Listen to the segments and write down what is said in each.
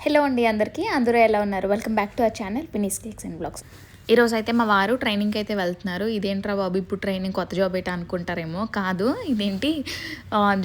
Hello అండి అందరికీ అందరూ ఎలా ఉన్నారు? Welcome back to our channel Pinni's cakes and blogs. ఈరోజు అయితే మా వారు ట్రైనింగ్కి అయితే వెళ్తున్నారు. ఇదేంట్రా బాబు ఇప్పుడు ట్రైనింగ్ కొత్త జాబ్ ఏంటి అనుకుంటారేమో, కాదు ఇదేంటి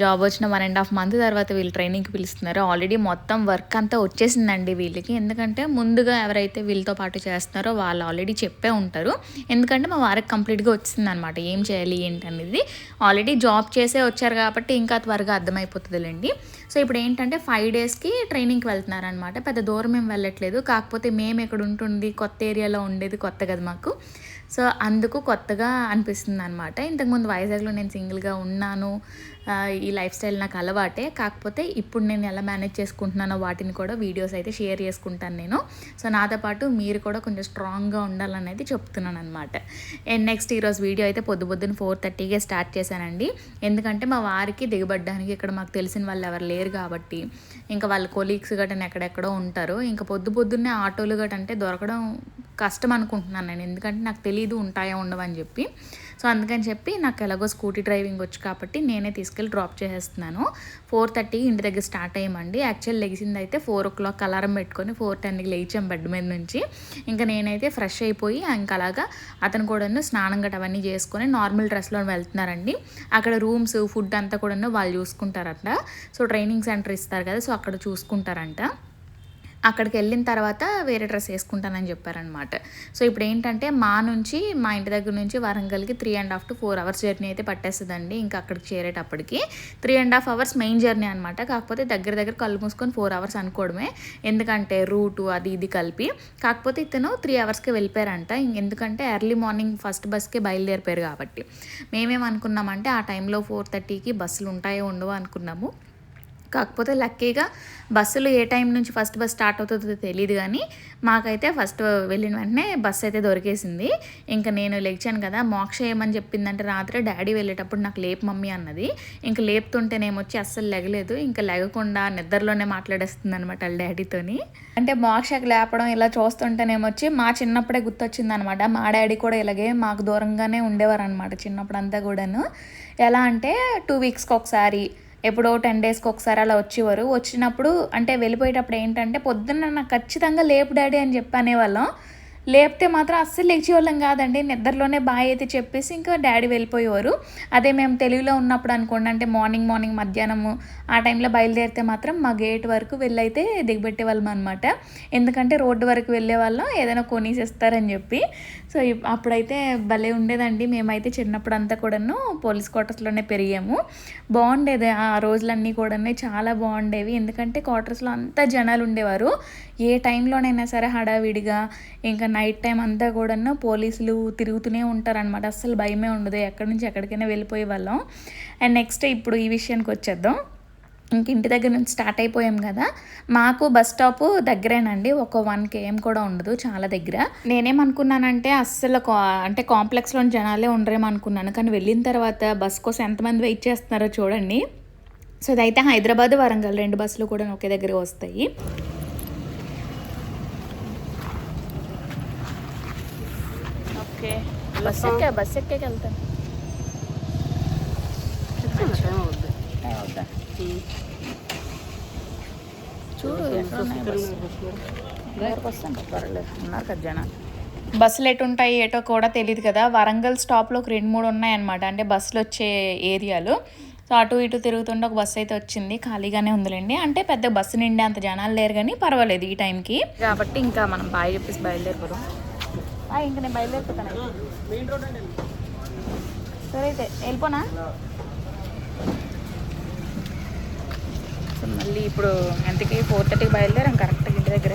జాబ్ వచ్చిన 1.5 మంత్ తర్వాత వీళ్ళు ట్రైనింగ్కి పిలుస్తున్నారు. ఆల్రెడీ మొత్తం వర్క్ అంతా వచ్చేసిందండి వీళ్ళకి. ఎందుకంటే ముందుగా ఎవరైతే వీళ్ళతో పాటు చేస్తున్నారో వాళ్ళు ఆల్రెడీ చెప్పే ఉంటారు. ఎందుకంటే మా వారికి కంప్లీట్గా వచ్చిందనమాట ఏం చేయాలి ఏంటి అనేది. ఆల్రెడీ జాబ్ చేసే వచ్చారు కాబట్టి ఇంకా త్వరగా అర్థమైపోతుందిలేండి. సో ఇప్పుడు ఏంటంటే 5 డేస్కి ట్రైనింగ్కి వెళ్తున్నారనమాట. పెద్ద దూరం ఏం వెళ్ళట్లేదు. కాకపోతే మేము ఇక్కడ ఉంటుంది కొత్త ఏరియాలో ఉండేది కొత్త కదా మాకు. సో అందుకు కొత్తగా అనిపిస్తుంది అనమాట. ఇంతకుముందు వైజాగ్లో నేను సింగిల్గా ఉన్నాను. ఈ లైఫ్ స్టైల్ నాకు అలవాటే. కాకపోతే ఇప్పుడు నేను ఎలా మేనేజ్ చేసుకుంటున్నానో వాటిని కూడా వీడియోస్ అయితే షేర్ చేసుకుంటాను నేను. సో నాతో పాటు మీరు కూడా కొంచెం స్ట్రాంగ్గా ఉండాలనేది చెప్తున్నాను అనమాట. అండ్ నెక్స్ట్ ఈరోజు వీడియో అయితే పొద్దున్న 4:30కే స్టార్ట్ చేశానండి. ఎందుకంటే మా వారికి దిగబడ్డానికి ఇక్కడ మాకు తెలిసిన వాళ్ళు ఎవరు లేరు కాబట్టి, ఇంకా వాళ్ళ కొలీగ్స్ గట్రా ఎక్కడెక్కడో ఉంటారు. ఇంకా పొద్దున్నే ఆటోలు గట్రా అంటే దొరకడం కష్టం అనుకుంటున్నాను నేను. ఎందుకంటే నాకు తెలీదు ఉంటాయో ఉండవని చెప్పి. సో అందుకని చెప్పి నాకు ఎలాగో స్కూటీ డ్రైవింగ్ వచ్చు కాబట్టి నేనే తీసుకెళ్ళి డ్రాప్ చేసేస్తున్నాను. 4:30 ఇంటి దగ్గర స్టార్ట్ అయ్యామండి. యాక్చువల్ లెగిసింది అయితే 4 o'clock అలారం పెట్టుకొని 4:10కి లేచాం బెడ్ మీద నుంచి. ఇంకా నేనైతే ఫ్రెష్ అయిపోయి ఇంకా అలాగా అతను కూడా స్నానం గట్ట అవన్నీ చేసుకొని నార్మల్ డ్రెస్లో వెళ్తున్నారండి. అక్కడ రూమ్స్ ఫుడ్ అంతా కూడా వాళ్ళు చూసుకుంటారంట. సో ట్రైనింగ్ సెంటర్ ఇస్తారు కదా, సో అక్కడ చూసుకుంటారంట. అక్కడికి వెళ్ళిన తర్వాత వేరే డ్రెస్ వేసుకుంటానని చెప్పారనమాట. సో ఇప్పుడు ఏంటంటే మా ఇంటి దగ్గర నుంచి వరంగల్కి 3.5 to 4 hours జర్నీ అయితే పట్టేస్తుందండి. ఇంకా అక్కడికి చేరేటప్పటికి 3.5 hours మెయిన్ జర్నీ అనమాట. కాకపోతే దగ్గర కళ్ళు మూసుకొని 4 hours అనుకోవడమే. ఎందుకంటే రూటు అది ఇది కలిపి. కాకపోతే ఇతను 3 hours వెళ్ళిపోయారంట. ఎందుకంటే ఎర్లీ మార్నింగ్ ఫస్ట్ బస్కే బయలుదేరిపోయారు కాబట్టి. మేమేమనుకున్నామంటే ఆ టైంలో 4:30కి బస్సులు ఉంటాయో ఉండవో అనుకున్నాము. కాకపోతే లక్కీగా బస్సులు ఏ టైం నుంచి ఫస్ట్ బస్ స్టార్ట్ అవుతుందో తెలియదు, కానీ మాకైతే ఫస్ట్ వెళ్ళిన వెంటనే బస్సు అయితే దొరికేసింది. ఇంకా నేను లేచాను కదా, మోక్ష ఏమని చెప్పిందంటే రాత్రి డాడీ వెళ్ళేటప్పుడు నాకు లేపు మమ్మీ అన్నది. ఇంకా లేపుతుంటేనేమొచ్చి అస్సలు లెగలేదు. ఇంకా లెగకుండా నిద్రలోనే మాట్లాడేస్తుంది అనమాట వాళ్ళ డాడీతోని. అంటే మోక్షకి లేపడం ఇలా చూస్తుంటేనేమొచ్చి మా చిన్నప్పుడే గుర్తొచ్చింది అనమాట. మా డాడీ కూడా ఇలాగే మాకు దూరంగానే ఉండేవారు అనమాట చిన్నప్పుడు అంతా కూడాను. ఎలా అంటే 2 weeksకి ఒకసారి, ఎప్పుడో 10 daysకి ఒకసారి అలా వచ్చేవారు. వచ్చినప్పుడు అంటే వెళ్ళిపోయేటప్పుడు ఏంటంటే పొద్దున్న నాకు ఖచ్చితంగా లేపు డాడీ అని చెప్పి అనేవాళ్ళం. లేపితే మాత్రం అస్సలు లేచేవాళ్ళం కాదండి. నిద్రలోనే బాయ్ అయితే చెప్పేసి ఇంకా డాడీ వెళ్ళిపోయేవారు. అదే మేము తెలుగులో ఉన్నప్పుడు అనుకోండి, అంటే మార్నింగ్ మధ్యాహ్నము ఆ టైంలో బయలుదేరితే మాత్రం మా గేట్ వరకు వెళ్ళైతే దిగబెట్టేవాళ్ళం అనమాట. ఎందుకంటే రోడ్డు వరకు వెళ్ళే వాళ్ళం ఏదైనా కొనేసిస్తారని చెప్పి. సో అప్పుడైతే భలే ఉండేదండి. మేమైతే చిన్నప్పుడు అంతా కూడాను పోలీస్ క్వార్టర్స్లోనే పెరిగాము. బాగుండేది ఆ రోజులన్నీ కూడా, చాలా బాగుండేవి. ఎందుకంటే క్వార్టర్స్లో అంతా జనాలు ఉండేవారు. ఏ టైంలోనైనా సరే హడావిడిగా, ఇంకా నైట్ టైం అంతా కూడాను పోలీసులు తిరుగుతూనే ఉంటారనమాట. అస్సలు భయమే ఉండదు. ఎక్కడి నుంచి ఎక్కడికైనా వెళ్ళిపోయే వాళ్ళం. అండ్ నెక్స్ట్ ఇప్పుడు ఈ విషయానికి వచ్చేద్దాం. ఇంక ఇంటి దగ్గర నుంచి స్టార్ట్ అయిపోయాం కదా, మాకు బస్ స్టాప్ దగ్గరేనండి. ఒక 1 km కూడా ఉండదు, చాలా దగ్గర. నేనేమనుకున్నానంటే అస్సలు అంటే కాంప్లెక్స్లో జనాలే ఉండరేమో అనుకున్నాను. కానీ వెళ్ళిన తర్వాత బస్ కోసం ఎంతమంది వెయిట్ చేస్తున్నారో చూడండి. సో ఇదైతే హైదరాబాద్ వరంగల్ 2 బస్సులు కూడా ఒకే దగ్గర వస్తాయి. ఓకే, బస్ ఎక్కే వెళ్తాను. చూడు వస్తాను, పర్లేదు ఉన్నారు కదా జనాలు. బస్సులు ఎటు ఉంటాయి ఏటో కూడా తెలియదు కదా. వరంగల్ స్టాప్లో ఒక 2-3 ఉన్నాయన్నమాట, అంటే బస్సులు వచ్చే ఏరియాలు. సో అటు ఇటు తిరుగుతుంటే ఒక బస్సు అయితే వచ్చింది, ఖాళీగానే ఉందిలేండి. అంటే పెద్ద బస్సు నిండే అంత జనాలు లేరు, కానీ పర్వాలేదు ఈ టైంకి కాబట్టి. ఇంకా మనం బాయ్ చెప్పేసి బయలుదేరిపోదాం. ఇంకా నేను బయలుదేరిపోతాను. సరే అయితే వెళ్ళిపోనా. సో మళ్ళీ ఇప్పుడు ఎంతకి 4:30కి బయలుదేరాం కరెక్ట్గా ఇంటి దగ్గర.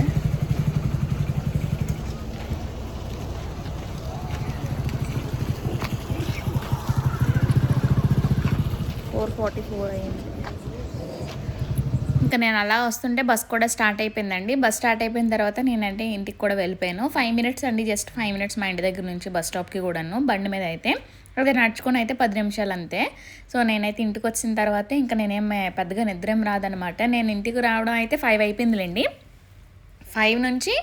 అయింది. ఇంకా నేను అలా వస్తుంటే బస్ కూడా స్టార్ట్ అయిపోయిందండి. బస్ స్టార్ట్ అయిపోయిన తర్వాత నేనంటే ఇంటికి కూడా వెళ్ళిపోయాను. 5 minutes అండి, జస్ట్ 5 minutes మా ఇంటి దగ్గర నుంచి బస్ స్టాప్కి కూడాను. బండి మీద అయితే అదే నడుచుకొని అయితే 10 నిమిషాలు అంతే. సో నేనైతే ఇంటికి వచ్చిన తర్వాత ఇంకా నేనేం పెద్దగా నిద్ర ఏం రాదనమాట. నేను ఇంటికి రావడం అయితే 5 అయిపోయిందిలేండి. 5 నుంచి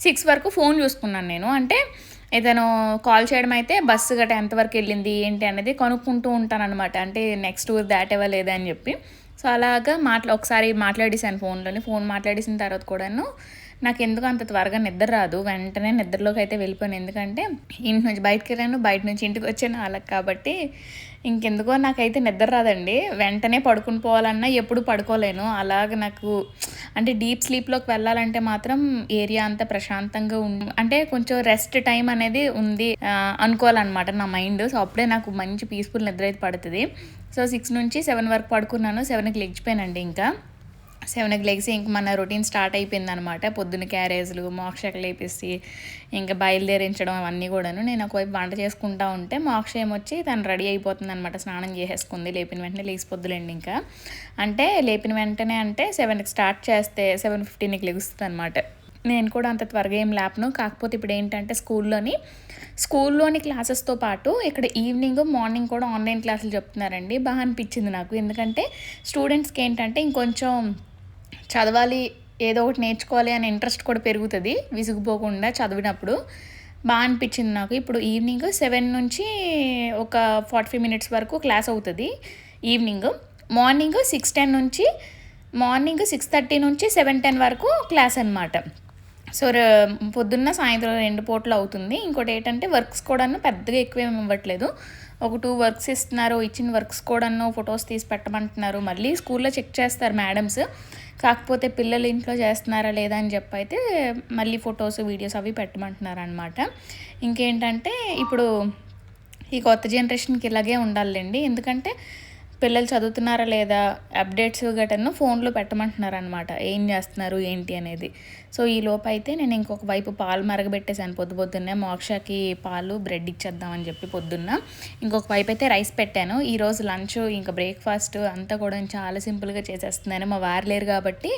6 వరకు ఫోన్ చూసుకున్నాను నేను. అంటే ఏదైనా కాల్ చేయడం అయితే బస్సు గట్రా ఎంతవరకు వెళ్ళింది ఏంటి అనేది కనుక్కుంటూ ఉంటాను అనమాట. అంటే నెక్స్ట్ ఊరు దాటేవా లేదా అని చెప్పి. సో అలాగా ఒకసారి మాట్లాడేసాను ఫోన్ మాట్లాడేసిన తర్వాత కూడాను నాకెందుకో అంత త్వరగా నిద్ర రాదు. వెంటనే నిద్రలోకి అయితే వెళ్ళిపోయాను. ఎందుకంటే ఇంటి నుంచి బయటికెళ్ళాను, బయట నుంచి ఇంటికొచ్చాను అలాగ కాబట్టి ఇంకెందుకో నాకైతే నిద్ర రాదండి. వెంటనే పడుకుని పోవాలన్నా ఎప్పుడు పడుకోలేను. అలాగ నాకు అంటే డీప్ స్లీప్‌లోకి వెళ్ళాలంటే మాత్రం ఏరియా అంతా ప్రశాంతంగా అంటే కొంచెం రెస్ట్ టైం అనేది ఉంది అనుకోవాలనమాట నా మైండ్. సో అప్పుడే నాకు మంచి పీస్‌ఫుల్ నిద్ర అయితే పడతది. సో 6 నుంచి 7 వరకు పడుకున్నాను. 7కి లెగిచిపోయానండి ఇంకా. 7కి లెగిసి ఇంక మన రొటీన్ స్టార్ట్ అయిపోయిందనమాట. పొద్దున్న క్యారేజ్లు, మోక్షకి లేపేసి ఇంకా బయలుదేరించడం అవన్నీ కూడాను. నేను ఒకవైపు వంట చేసుకుంటా ఉంటే మోక్ష ఏమొచ్చి తను రెడీ అయిపోతుందనమాట. స్నానం చేసేసుకుంది. లేపిన వెంటనే లేచిపోద్దులేండి ఇంకా. అంటే లేపిన వెంటనే అంటే 7కి స్టార్ట్ చేస్తే 7:15కి లెగుస్తుందనమాట. నేను కూడా అంత త్వరగా ఏం లేపను. కాకపోతే ఇప్పుడు ఏంటంటే స్కూల్లోని క్లాసెస్తో పాటు ఇక్కడ ఈవినింగ్, మార్నింగ్ కూడా ఆన్లైన్ క్లాసులు చెప్తున్నారండి. బాగా అనిపించింది నాకు. ఎందుకంటే స్టూడెంట్స్కి ఏంటంటే ఇంకొంచెం చదవాలి, ఏదో ఒకటి నేర్చుకోవాలి అనే ఇంట్రెస్ట్ కూడా పెరుగుతుంది విసిగిపోకుండా చదివినప్పుడు. బాగా అనిపించింది నాకు. ఇప్పుడు ఈవినింగ్ 7 నుంచి ఒక 45 మినిట్స్ వరకు క్లాస్ అవుతుంది ఈవినింగ్. మార్నింగ్ 6:30 నుంచి 7:10 వరకు క్లాస్ అనమాట. సో పొద్దున్న సాయంత్రం 2 పూటలు అవుతుంది. ఇంకోటి ఏంటంటే వర్క్స్ కూడాను పెద్దగా ఎక్కువ ఏమి ఇవ్వట్లేదు. ఒక 2 వర్క్స్ ఇస్తున్నారు. ఇచ్చిన వర్క్స్ కూడాను ఫొటోస్ తీసి పెట్టమంటున్నారు. మళ్ళీ స్కూల్లో చెక్ చేస్తారు మేడమ్స్. కాకపోతే పిల్లలు ఇంట్లో చేస్తున్నారా లేదా అని చెప్పి అయితే మళ్ళీ ఫొటోస్, వీడియోస్ అవి పెట్టమంటున్నారు అనమాట. ఇంకేంటంటే ఇప్పుడు ఈ కొత్త జనరేషన్కి ఇలాగే ఉండాలండి. ఎందుకంటే పిల్లలు చదువుతున్నారా లేదా అప్డేట్స్ గటను ఫోన్లో పెట్టమంటున్నారు అనమాట. ఏం చేస్తున్నారు ఏంటి అనేది. సో ఈ లోపు అయితే నేను ఇంకొక వైపు పాలు మరగబెట్టేసాను పొద్దున్నే. మోక్షకి పాలు బ్రెడ్ ఇచ్చేద్దామని చెప్పి పొద్దున్న. ఇంకొక వైపు అయితే రైస్ పెట్టాను. ఈరోజు లంచ్ ఇంకా బ్రేక్ఫాస్ట్ అంతా కూడా చాలా సింపుల్గా చేసేస్తున్నాను. మా వారు లేరు కాబట్టి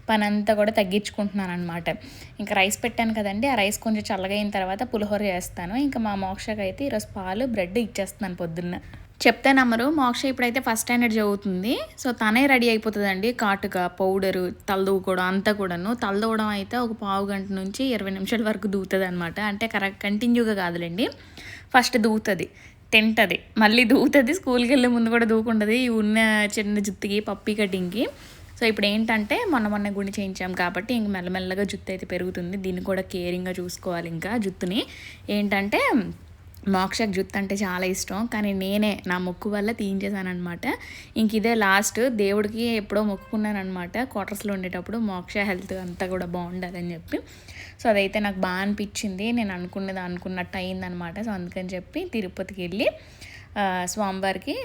పని అంతా కూడా తగ్గించుకుంటున్నాను అనమాట. ఇంకా రైస్ పెట్టాను కదండి, ఆ రైస్ కొంచెం చల్లగా అయిన తర్వాత పులిహోర చేస్తాను. ఇంకా మా మోక్షకి అయితే ఈరోజు పాలు బ్రెడ్ ఇచ్చేస్తున్నాను పొద్దున్న. చెప్తే నమ్మరు, మోక్ష ఇప్పుడైతే ఫస్ట్ స్టాండర్డ్ చదువుతుంది. సో తనే రెడీ అయిపోతుందండి. కాటుక, పౌడరు, తలదూకోవడం అంతా కూడాను. తలదూవడం అయితే ఒక పావు గంట నుంచి 20 నిమిషాల వరకు దూవుతుంది అనమాట. అంటే కంటిన్యూగా కాదులేండి. ఫస్ట్ దూవుతుంది, తింటుంది, మళ్ళీ దూవుతుంది. స్కూల్కి వెళ్ళే ముందు కూడా దూకుంటుంది ఈ ఉన్న చిన్న జుత్తుకి, పప్పీ కటింగ్కి. సో ఇప్పుడు ఏంటంటే మొన్న గుండి చేయించాం కాబట్టి ఇంక మెల్లమెల్లగా జుత్తు అయితే పెరుగుతుంది. దీన్ని కూడా కేరింగ్గా చూసుకోవాలి. ఇంకా జుత్తుని ఏంటంటే మోక్షకి జుత్తు అంటే చాలా ఇష్టం, కానీ నేనే నా మొక్కు వల్ల తీయించేసాను అనమాట. ఇంక ఇదే లాస్ట్. దేవుడికి ఎప్పుడో మొక్కుకున్నాను అనమాట క్వార్టర్స్లో ఉండేటప్పుడు, మోక్ష హెల్త్ అంతా కూడా బాగుండాలని చెప్పి. సో అదైతే నాకు బాగా అనిపించింది. నేను అనుకున్నట్టు అయిందనమాట. సో అందుకని చెప్పి తిరుపతికి వెళ్ళి స్వామివారికి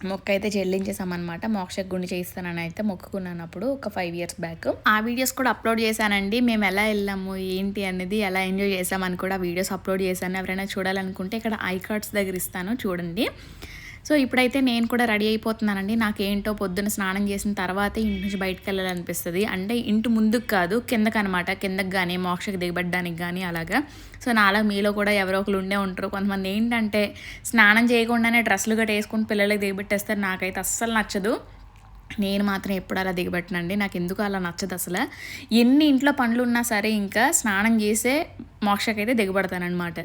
మొక్క అయితే చెల్లించేసామన్నమాట. మోక్షకు గుండి చేయిస్తానని అయితే మొక్కుకున్నాను అప్పుడు ఒక 5 years బ్యాక్. ఆ వీడియోస్ కూడా అప్లోడ్ చేశానండి. మేము ఎలా వెళ్ళాము ఏంటి అనేది, ఎలా ఎంజాయ్ చేసామని కూడా వీడియోస్ అప్లోడ్ చేశాను. ఎవరైనా చూడాలనుకుంటే ఇక్కడ ఐ కార్డ్స్ దగ్గర ఇస్తాను చూడండి. సో ఇప్పుడైతే నేను కూడా రెడీ అయిపోతున్నానండి. నాకేంటో పొద్దున్న స్నానం చేసిన తర్వాతే ఇంటి నుంచి బయటకు వెళ్ళాలనిపిస్తుంది. అంటే ఇంటి ముందుకు కాదు, కిందకు అనమాట. కిందకు కానీ మోక్షకి దిగబడ్డానికి కానీ అలాగా. సో నాలా మీలో కూడా ఎవరో ఒకరు ఉండే ఉంటారు. కొంతమంది ఏంటంటే స్నానం చేయకుండానే డ్రెస్సులు గట్ట వేసుకుని పిల్లలకి దిగబెట్టేస్తారు. నాకైతే అస్సలు నచ్చదు. నేను మాత్రం ఎప్పుడు అలా దిగబెట్టనండి. నాకు ఎందుకు అలా నచ్చదు అసలు. ఎన్ని ఇంట్లో పనులు ఉన్నా సరే ఇంకా స్నానం చేసే మోక్షకైతే దిగబడతానమాట.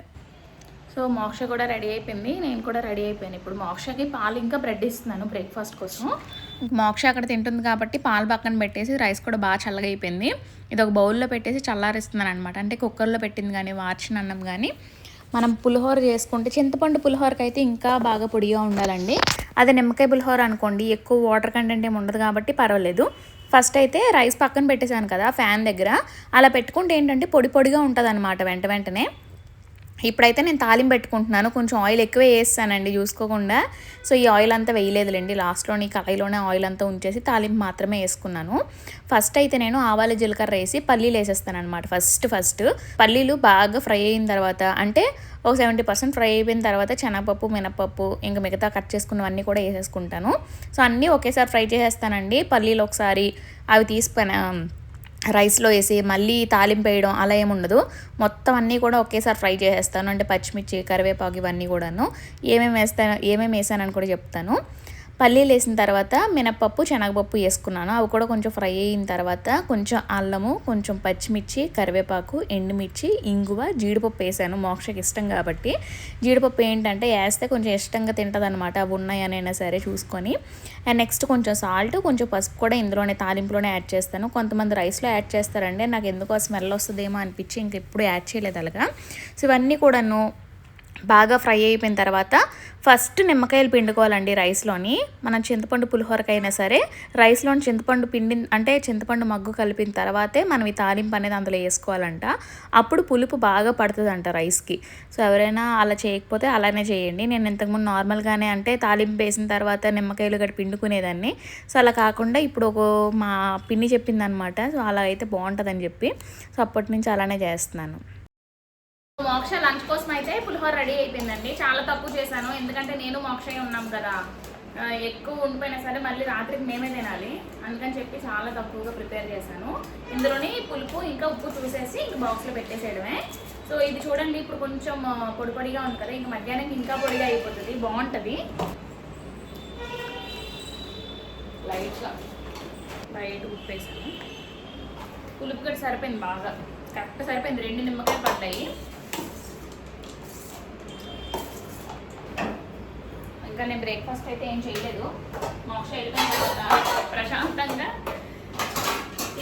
సో మోక్ష కూడా రెడీ అయిపోయింది, నేను కూడా రెడీ అయిపోయాను. ఇప్పుడు మోక్షకి పాలు ఇంకా బ్రెడ్ ఇస్తున్నాను బ్రేక్ఫాస్ట్ కోసం. మోక్ష అక్కడ తింటుంది కాబట్టి పాలు పక్కన పెట్టేసి రైస్ కూడా బాగా చల్లగా అయిపోయింది. ఇది ఒక బౌల్లో పెట్టేసి చల్లారిస్తున్నాను అనమాట. అంటే కుక్కర్లో పెట్టింది కానీ వార్చిన అన్నం కానీ మనం పులిహోర చేసుకుంటే చింతపండు పులిహోరకి అయితే ఇంకా బాగా పొడిగా ఉండాలండి. అదే నిమ్మకాయ పులిహోర అనుకోండి ఎక్కువ వాటర్ కంటెంట్ ఏమి ఉండదు కాబట్టి పర్వాలేదు. ఫస్ట్ అయితే రైస్ పక్కన పెట్టేశాను కదా ఫ్యాన్ దగ్గర, అలా పెట్టుకుంటే ఏంటంటే పొడి పొడిగా ఉంటుంది అనమాట వెంటనే. ఇప్పుడైతే నేను తాలింపు పెట్టుకుంటున్నాను. కొంచెం ఆయిల్ ఎక్కువే వేస్తానండి చూసుకోకుండా. సో ఈ ఆయిల్ అంతా వేయలేదులేండి, లాస్ట్లోని కళాయిలోనే ఆయిల్ అంతా ఉంచేసి తాలింపు మాత్రమే వేసుకున్నాను. ఫస్ట్ అయితే నేను ఆవాలు జీలకర్ర వేసి పల్లీలు వేసేస్తాను అనమాట. ఫస్ట్ పల్లీలు బాగా ఫ్రై అయిన తర్వాత, అంటే ఒక 70% ఫ్రై అయిపోయిన తర్వాత శనగపప్పు, మినపప్పు ఇంకా మిగతా కట్ చేసుకున్నవన్నీ కూడా వేసేసుకుంటాను. సో అన్నీ ఒకేసారి ఫ్రై చేసేస్తానండి. పల్లీలు ఒకసారి అవి తీసుకొని రైస్లో వేసి మళ్ళీ తాలింపు వేయడం అలా ఏముండదు. మొత్తం అన్నీ కూడా ఒకేసారి ఫ్రై చేసేస్తాను. అంటే పచ్చిమిర్చి, కరివేపాకు ఇవన్నీ కూడాను ఏమేమి వేసానని కూడా చెప్తాను. పల్లీలు వేసిన తర్వాత మినపప్పు శనగపప్పు వేసుకున్నాను. అవి కూడా కొంచెం ఫ్రై అయిన తర్వాత కొంచెం అల్లము, కొంచెం పచ్చిమిర్చి, కరివేపాకు, ఎండుమిర్చి, ఇంగువ, జీడిపప్పు వేసాను. మోక్షకి ఇష్టం కాబట్టి జీడిపప్పు ఏంటంటే వేస్తే కొంచెం ఇష్టంగా తింటుందన్నమాట. అవి ఉన్నాయనైనా సరే చూసుకొని. అండ్ నెక్స్ట్ కొంచెం సాల్ట్, కొంచెం పసుపు కూడా ఇందులోనే తాలింపులోనే యాడ్ చేస్తాను. కొంతమంది రైస్లో యాడ్ చేస్తారండి. నాకు ఎందుకో స్మెల్ వస్తుందేమో అనిపించి ఇంక ఎప్పుడు యాడ్ చేయలేదు అలాగా. సో ఇవన్నీ కూడాను బాగా ఫ్రై అయిపోయిన తర్వాత ఫస్ట్ నిమ్మకాయలు పిండుకోవాలండి రైస్లోని. మనం చింతపండు పులిహోరకైనా సరే రైస్లోని చింతపండు పిండి అంటే చింతపండు మగ్గు కలిపిన తర్వాతే మనం ఈ తాలింపు అనేది అందులో వేసుకోవాలంట. అప్పుడు పులుపు బాగా పడుతుందంట రైస్కి. సో ఎవరైనా అలా చేయకపోతే అలానే చేయండి. నేను ఇంతకుముందు నార్మల్గానే అంటే తాలింపు వేసిన తర్వాత నిమ్మకాయలు గట్టి పిండుకునేదాన్ని. సో అలా కాకుండా ఇప్పుడు మా పిన్ని చెప్పిందనమాట. సో అలా అయితే బాగుంటుందని చెప్పి సో అప్పటి నుంచి అలానే చేస్తున్నాను. మోక్ష లంచ్ కోసం అయితే పులిహోర రెడీ అయిపోయిందండి. చాలా తక్కువ చేశాను ఎందుకంటే నేను మోక్షయ్య ఉన్నాం కదా, ఎక్కువ ఉండిపోయినా సరే మళ్ళీ రాత్రికి మేమే తినాలి అందుకని చెప్పి చాలా తక్కువగా ప్రిపేర్ చేశాను. ఇందులోని పులుపు ఇంకా ఉప్పు చూసేసి ఇంక బాక్స్లో పెట్టేసేయడమే. సో ఇది చూడండి ఇప్పుడు కొంచెం పొడి పొడిగా ఉంది కదా, ఇంక మధ్యాహ్నం ఇంకా పొడిగా అయిపోతుంది, బాగుంటుంది. లైట్గా బయట ఉప్పు వేసాను. పులుపు కూడా సరిపోయింది, బాగా కరెక్ట్ సరిపోయింది. 2 నిమ్మకాయలు పడ్డాయి. ఇంకా నేను బ్రేక్ఫాస్ట్ అయితే ఏం చేయలేదు. మోక్ష వెళ్ళిపోయిన తర్వాత ప్రశాంతంగా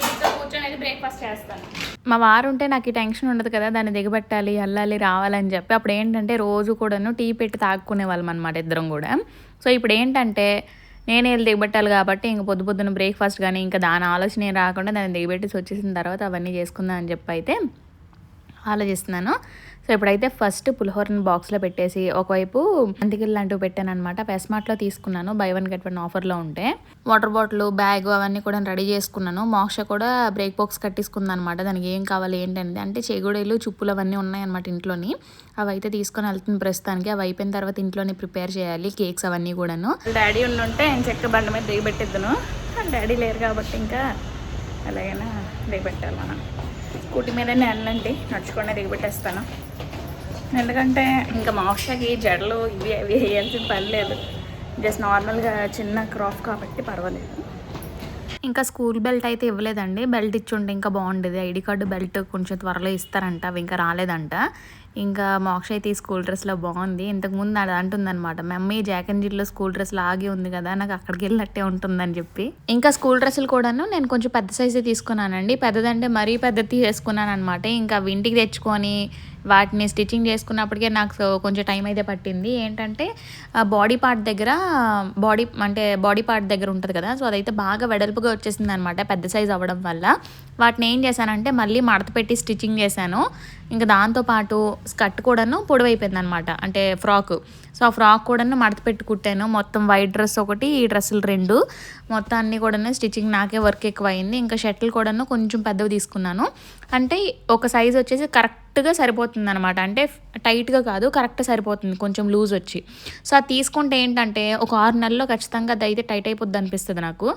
ఇంట్లో కూర్చొని అయితే బ్రేక్ఫాస్ట్ చేస్తాను. మా వారు ఉంటే నాకు ఈ టెన్షన్ ఉండదు కదా, దాన్ని దిగబెట్టాలి, అల్లాలి, రావాలని చెప్పి. అప్పుడు ఏంటంటే రోజు కూడాను టీ పెట్టి తాక్కునే వాళ్ళం అనమాట ఇద్దరం కూడా. సో ఇప్పుడు ఏంటంటే నేనే వెళ్ళి దిగబెట్టాలి కాబట్టి ఇంక పొద్దున బ్రేక్ఫాస్ట్ కానీ ఇంకా దాని ఆలోచన రాకుండా దాన్ని దిగబెట్టేసి వచ్చేసిన తర్వాత అవన్నీ చేసుకుందాం అని చెప్పి అయితే ఆలోచిస్తున్నాను. సో ఇప్పుడైతే ఫస్ట్ పులిహోరని బాక్స్లో పెట్టేసి ఒకవైపు బంతిగిళ్ళు లాంటివి పెట్టాను అనమాట. పెస్మార్ట్లో తీసుకున్నాను, బై 1 get 1 ఆఫర్లో ఉంటే. వాటర్ బాటిల్, బ్యాగ్ అవన్నీ కూడా రెడీ చేసుకున్నాను. మోక్ష కూడా బ్రేక్ బాక్స్ కట్టించుకుంది అనమాట. దానికి ఏం కావాలి ఏంటంటే అంటే చెగుడేలు, చుప్పులు అవన్నీ ఉన్నాయన్నమాట ఇంట్లోని. అవి అయితే తీసుకొని వెళ్తుంది ప్రస్తుతానికి. అవి అయిపోయిన తర్వాత ఇంట్లోనే ప్రిపేర్ చేయాలి కేక్స్ అవన్నీ కూడాను. డాడీ ఉంటే చెక్క బండ మీద దిగబెట్టిద్దును. డాడీ లేరు కాబట్టి ఇంకా అలాగైనా దిగబెట్టాలి. మనం స్కూటీ మీదనే వెళ్ళండి, నడుచుకుండా దిగబెట్టేస్తాను. ఎందుకంటే ఇంకా మోక్షకి జడలు ఇవి అవి వేయాల్సిన పని లేదు, జస్ట్ నార్మల్గా చిన్న క్రాఫ్ కాబట్టి పర్వాలేదు. ఇంకా స్కూల్ బెల్ట్ అయితే ఇవ్వలేదండి. బెల్ట్ ఇచ్చుంటే ఇంకా బాగుండేది. ఐడి కార్డు బెల్ట్ కొంచెం త్వరలో ఇస్తారంట, అవి ఇంకా రాలేదంట. ఇంకా మోక్ష అయితే ఈ స్కూల్ డ్రెస్లో బాగుంది. ఇంతకుముందు అది అంటుందన్నమాట, మమ్మీ జాక్ అండ్ జిల్లో స్కూల్ డ్రెస్ లాగే ఉంది కదా, నాకు అక్కడికి వెళ్ళినట్టే ఉంటుందని చెప్పి. ఇంకా స్కూల్ డ్రెస్సులు కూడాను నేను కొంచెం పెద్ద సైజే తీసుకున్నానండి. పెద్దదంటే మరీ పెద్దది చేసుకున్నాను అనమాట. ఇంకా అవి ఇంటికి తెచ్చుకొని వాటిని స్టిచ్చింగ్ చేసుకున్నప్పటికే నాకు కొంచెం టైం అయితే పట్టింది. ఏంటంటే బాడీ పార్ట్ దగ్గర ఉంటుంది కదా, సో అదైతే బాగా వెడల్పుగా వచ్చేసింది అనమాట పెద్ద సైజ్ అవ్వడం వల్ల. వాటిని ఏం చేశానంటే మళ్ళీ మడత పెట్టి స్టిచ్చింగ్ చేశాను. ఇంకా దాంతోపాటు స్కర్ట్ కూడాను పొడవైపోయింది అనమాట, అంటే ఫ్రాక్. సో ఆ ఫ్రాక్ కూడాను మడత పెట్టి కుట్టాను. మొత్తం వైట్ డ్రెస్ ఒకటి, ఈ డ్రెస్సులు 2 మొత్తం అన్నీ కూడాను స్టిచ్చింగ్ నాకే వర్క్ ఎక్కువ అయింది. ఇంకా షర్ట్లు కూడాను కొంచెం పెద్దవి తీసుకున్నాను. అంటే ఒక సైజ్ వచ్చేసి కరెక్ట్గా సరిపోతుంది అనమాట, అంటే టైట్గా కాదు, కరెక్ట్ సరిపోతుంది, కొంచెం లూజ్ వచ్చి. సో అది తీసుకుంటే ఏంటంటే ఒక 6 నెలల్లో ఖచ్చితంగా అది అయితే టైట్ అయిపోద్ది అనిపిస్తుంది నాకు.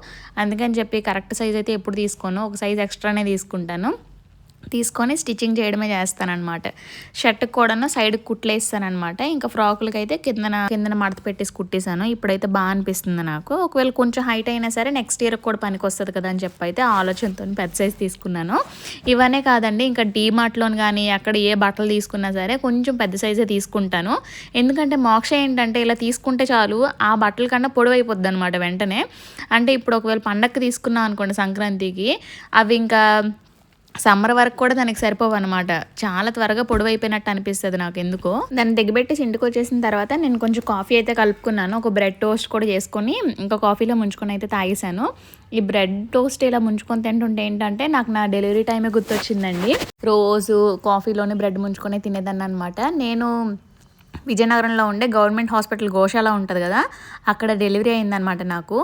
అందుకని చెప్పి కరెక్ట్ సైజ్ అయితే ఎప్పుడు తీసుకోను, ఒక సైజ్ ఎక్స్ట్రానే తీసుకుంటాను. తీసుకొని స్టిచ్చింగ్ చేయడమే చేస్తానన్నమాట. షర్ట్కి కూడా సైడ్కి కుట్లేస్తానమాట. ఇంకా ఫ్రాకులకి అయితే కిందన మడత పెట్టేసి కుట్టేశాను. ఇప్పుడైతే బాగా అనిపిస్తుంది నాకు. ఒకవేళ కొంచెం హైట్ అయినా సరే నెక్స్ట్ ఇయర్కి కూడా పనికి వస్తుంది కదా అని చెప్పి అయితే ఆలోచనతో పెద్ద సైజ్ తీసుకున్నాను. ఇవన్నీ కాదండి, ఇంకా డీమార్ట్లోని కానీ అక్కడ ఏ బట్టలు తీసుకున్నా సరే కొంచెం పెద్ద సైజే తీసుకుంటాను. ఎందుకంటే మోక్ష ఏంటంటే ఇలా తీసుకుంటే చాలు ఆ బట్టల కన్నా పొడవైపోద్ది అనమాట వెంటనే. అంటే ఇప్పుడు ఒకవేళ పండగకి తీసుకున్నాం అనుకోండి సంక్రాంతికి, అవి ఇంకా సమ్మర్ వరకు కూడా దానికి సరిపోవు అనమాట. చాలా త్వరగా పొడవైపోయినట్టు అనిపిస్తుంది నాకు ఎందుకో. దాన్ని దిగబెట్టేసి ఇంటికి వచ్చేసిన తర్వాత నేను కొంచెం కాఫీ అయితే కలుపుకున్నాను. ఒక బ్రెడ్ టోస్ట్ కూడా చేసుకొని ఇంకా కాఫీలో ముంచుకొని అయితే తాగేశాను. ఈ బ్రెడ్ టోస్ట్ ఇలా ముంచుకొని తింటుంటే ఏంటంటే నాకు నా డెలివరీ టైమే గుర్తొచ్చిందండి. రోజు కాఫీలోనే బ్రెడ్ ముంచుకొని తినేదాన్ని అనమాట. నేను విజయనగరంలో ఉండే గవర్నమెంట్ హాస్పిటల్ గోశాల ఉంటుంది కదా, అక్కడ డెలివరీ అయిందనమాట నాకు.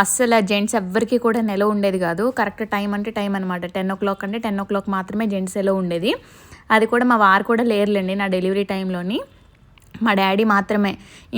అస్సలు జెంట్స్ ఎవ్వరికి కూడా నెల ఉండేది కాదు. కరెక్ట్ టైం అంటే టైం అనమాట. 10 o'clock అంటే 10 o'clock మాత్రమే జెంట్స్ ఎలా ఉండేది. అది కూడా మా వారు కూడా లేరులేండి నా డెలివరీ టైంలోని. మా డాడీ మాత్రమే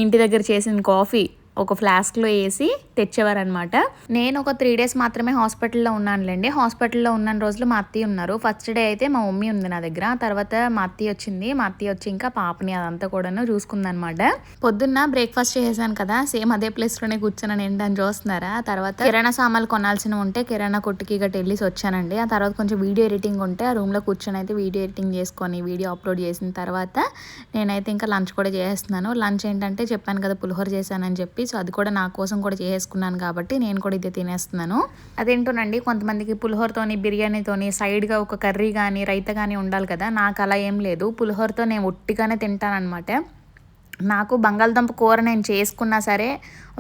ఇంటి దగ్గర చేసిన కాఫీ ఒక ఫ్లాస్క్లో వేసి తెచ్చేవారనమాట. నేను ఒక 3 days మాత్రమే హాస్పిటల్లో ఉన్నానులేండి. హాస్పిటల్లో ఉన్న రోజులు మా అత్తయ్య ఉన్నారు. ఫస్ట్ డే అయితే మా మమ్మీ ఉంది నా దగ్గర. తర్వాత మా అత్తయ్య వచ్చింది. మా అత్తయ్య వచ్చి ఇంకా పాపని అదంతా కూడాను చూసుకుందనమాట. పొద్దున్న బ్రేక్ఫాస్ట్ చేసేసాను కదా, సేమ్ అదే ప్లేస్లోనే కూర్చొని ఏంటని చూస్తున్నారా. తర్వాత కిరాణా సామాన్లు కొనాల్సినవి ఉంటే కిరాణా కొట్టుకి గట్టి వెళ్ళేసి వచ్చానండి. ఆ తర్వాత కొంచెం వీడియో ఎడిటింగ్ ఉంటే ఆ రూమ్లో కూర్చొని అయితే వీడియో ఎడిటింగ్ చేసుకొని వీడియో అప్లోడ్ చేసిన తర్వాత నేనైతే ఇంకా లంచ్ కూడా చేసేస్తున్నాను. లంచ్ ఏంటంటే చెప్పాను కదా పులిహోర చేశానని చెప్పి, సో అది కూడా నా కోసం కూడా చేసేసుకున్నాను కాబట్టి నేను కూడా ఇదే తినేస్తున్నాను. అదేంటోనండి, కొంతమందికి పులిహోరతోని బిర్యానీతోని సైడ్గా ఒక కర్రీ కానీ రైతా కానీ ఉండాలి కదా, నాకు అలా ఏం లేదు. పులిహోరతో నేను ఒట్టిగానే తింటానమాట. నాకు బంగాళదుంప కూర నేను చేసుకున్నా సరే,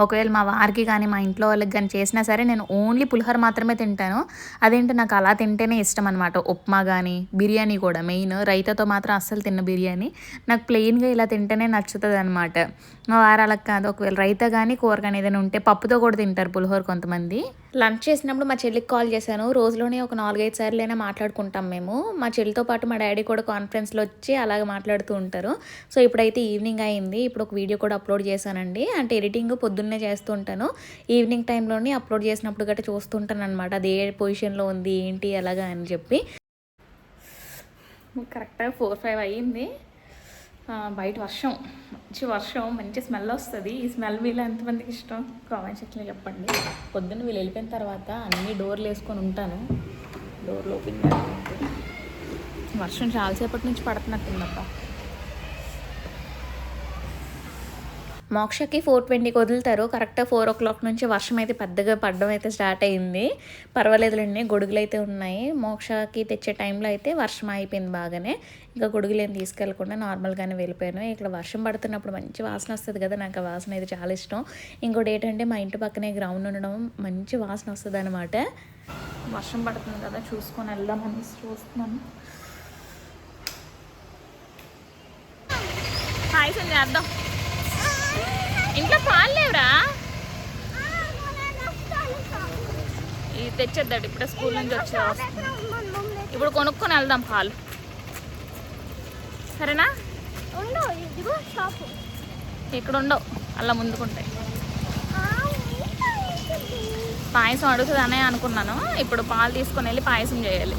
ఒకవేళ మా వారికి కానీ మా ఇంట్లో వాళ్ళకి కానీ చేసినా సరే, నేను ఓన్లీ పులిహోర మాత్రమే తింటాను. అదేంటి నాకు అలా తింటేనే ఇష్టం అనమాట. ఉప్మా కానీ బిర్యానీ కూడా మెయిన్, రైతాతో మాత్రం అస్సలు తిన్న బిర్యానీ నాకు ప్లెయిన్గా ఇలా తింటేనే నచ్చుతుంది అనమాట. మా వారు అలా కాదు, ఒకవేళ రైతా కానీ కూర కానీ ఏదైనా ఉంటే పప్పుతో కూడా తింటారు పులిహోర కొంతమంది. లంచ్ చేసినప్పుడు మా చెల్లికి కాల్ చేశాను. రోజులోనే ఒక 4-5 సార్లైనా మాట్లాడుకుంటాం మేము. మా చెల్లితో పాటు మా డాడీ కూడా కాన్ఫరెన్స్లో వచ్చి అలాగ మాట్లాడుతూ ఉంటారు. సో ఇప్పుడైతే ఈవినింగ్ అయింది. ఇప్పుడు ఒక వీడియో కూడా అప్లోడ్ చేశానండి. అంటే ఎడిటింగ్ పొద్దున్నే చేస్తూ ఉంటాను, ఈవినింగ్ టైంలోని అప్లోడ్ చేసినప్పుడు గట్రా చూస్తుంటాను అనమాట. అది ఏ పొజిషన్లో ఉంది ఏంటి ఎలాగా అని చెప్పి. కరెక్ట్గా 4-5 అయ్యింది. బయట వర్షం, మంచి వర్షం, మంచి స్మెల్ వస్తుంది. ఈ స్మెల్ వీళ్ళు ఎంతమందికి ఇష్టం కామెంట్ సెక్షన్లో చెప్పండి. పొద్దున్న వీళ్ళు వెళ్ళిపోయిన తర్వాత అన్ని డోర్లు వేసుకొని ఉంటాను. డోర్లు ఓపెన్ చేసుకుంటే వర్షం చాలాసేపటి నుంచి పడుతున్నట్టుందబ్బా. మోక్షకి 4:20కి వదులుతారు. కరెక్ట్గా 4 o'clock నుంచి వర్షం అయితే పెద్దగా పడడం అయితే స్టార్ట్ అయింది. పర్వాలేదులేండి, గొడుగులు అయితే ఉన్నాయి. మోక్షకి తెచ్చే టైంలో అయితే వర్షం అయిపోయింది బాగానే. ఇంకా గొడుగులు ఏం తీసుకెళ్లకుండా నార్మల్గానే వెళ్ళిపోయాను. ఇక్కడ వర్షం పడుతున్నప్పుడు మంచి వాసన వస్తుంది కదా, నాకు ఆ వాసన అయితే చాలా ఇష్టం. ఇంకోటి ఏంటంటే మా ఇంటి పక్కనే గ్రౌండ్ ఉండడం మంచి వాసన వస్తుంది అనమాట. వర్షం పడుతుంది కదా, చూసుకొని వెళ్దామని చూస్తున్నాను. పాయసం చేద్దాం. ఇంట్లో పాలు లేవురా, ఇది తెచ్చేద్దాడు ఇప్పుడే స్కూల్ నుంచి వచ్చే. ఇప్పుడు కొనుక్కొని వెళ్దాం పాలు, సరేనా? ఇక్కడ ఉండవు, అలా ముందుకుంటాయి. పాయసం అడుగుతుందనే అనుకున్నాను. ఇప్పుడు పాలు తీసుకొని వెళ్ళి పాయసం చేయాలి.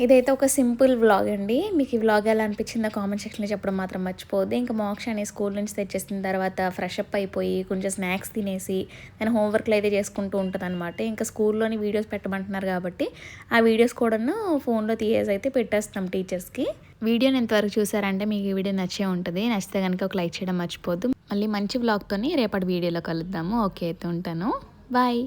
ఇదైతే ఒక సింపుల్ వ్లాగ్ అండి. మీకు ఈ వ్లాగ్ ఎలా అనిపించిందో కామెంట్ సెక్షన్లో చెప్పడం మాత్రం మర్చిపోద్దు. ఇంకా మోక్ష అని స్కూల్ నుంచి తెచ్చేసిన తర్వాత ఫ్రెష్ అప్ అయిపోయి కొంచెం స్నాక్స్ తినేసి నేను హోంవర్క్లు అయితే చేసుకుంటూ ఉంటుంది అనమాట. ఇంకా స్కూల్లోని వీడియోస్ పెట్టమంటున్నారు కాబట్టి ఆ వీడియోస్ కూడాను ఫోన్లో తీసేసి అయితే పెట్టేస్తాం టీచర్స్కి. వీడియోని ఎంతవరకు చూసారంటే మీకు ఈ వీడియో నచ్చే ఉంటుంది. నచ్చితే కనుక ఒక లైక్ చేయడం మర్చిపోద్దు. మళ్ళీ మంచి వ్లాగ్తోని రేపటి వీడియోలో కలుద్దాము. ఓకే అయితే ఉంటాను, బాయ్.